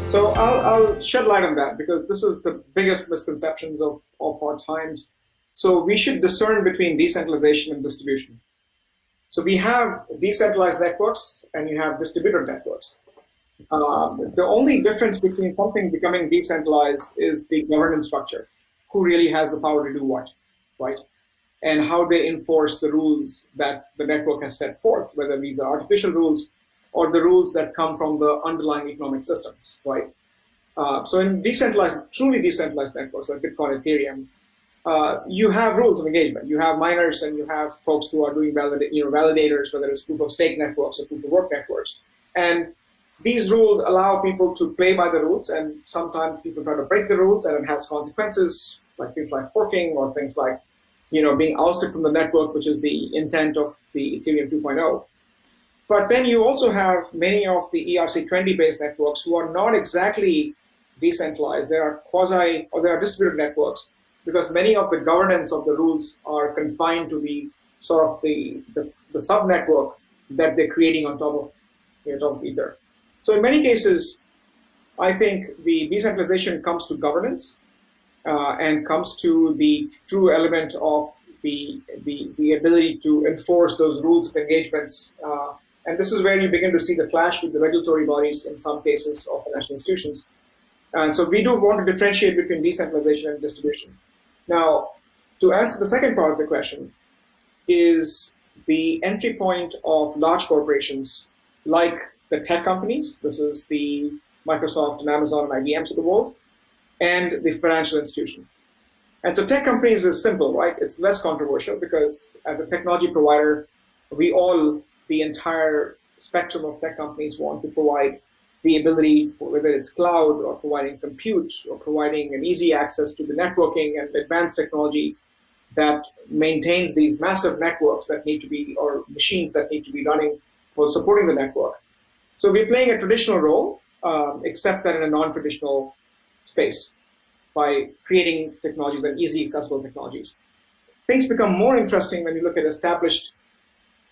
So I'll shed light on that because this is the biggest misconceptions of our times. So we should discern between decentralization and distribution. So we have decentralized networks and you have distributed networks. The only difference between something becoming decentralized is the governance structure. Who really has the power to do what, right? And how they enforce the rules that the network has set forth, whether these are artificial rules or the rules that come from the underlying economic systems, right? So in decentralized, truly decentralized networks like Bitcoin, Ethereum, you have rules of engagement. You have miners and you have folks who are doing validators, whether it's proof of stake networks or proof of work networks. And these rules allow people to play by the rules, and sometimes people try to break the rules, and it has consequences, like things like forking or things like being ousted from the network, which is the intent of the Ethereum 2.0. But then you also have many of the ERC20 based networks who are not exactly decentralized. They are quasi or they are distributed networks because many of the governance of the rules are confined to the sort of the sub network that they're creating on top of Ether. So in many cases, I think the decentralization comes to governance and comes to the true element of the ability to enforce those rules of engagements. And this is where you begin to see the clash with the regulatory bodies in some cases of financial institutions. And so we do want to differentiate between decentralization and distribution. Now, to answer the second part of the question, is the entry point of large corporations like the tech companies, this is the Microsoft and Amazon and IBMs of the world, and the financial institution. And so tech companies is simple, right? It's less controversial because as a technology provider, the entire spectrum of tech companies want to provide the ability for whether it's cloud or providing compute or providing an easy access to the networking and advanced technology that maintains these massive networks that need to be, or machines that need to be running for supporting the network. So we're playing a traditional role, except that in a non-traditional space by creating technologies and easy accessible technologies. Things become more interesting when you look at established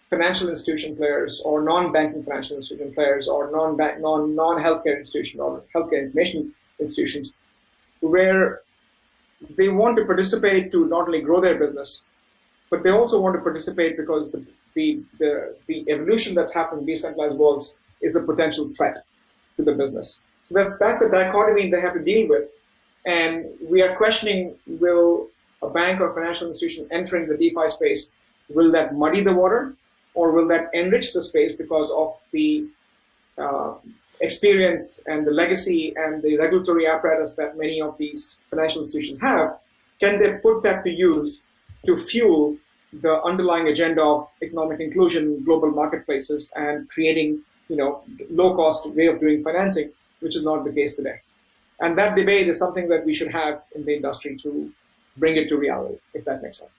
financial institution players or non-banking financial institution players or non-healthcare institution or healthcare information institutions where they want to participate to not only grow their business, but they also want to participate because the evolution that's happened in decentralized worlds is a potential threat to the business. So that's the dichotomy they have to deal with. And we are questioning, will a bank or financial institution entering the DeFi space, will that muddy the water? Or will that enrich the space because of the experience and the legacy and the regulatory apparatus that many of these financial institutions have? Can they put that to use to fuel the underlying agenda of economic inclusion, global marketplaces, and creating low-cost way of doing financing, which is not the case today? And that debate is something that we should have in the industry to bring it to reality, if that makes sense.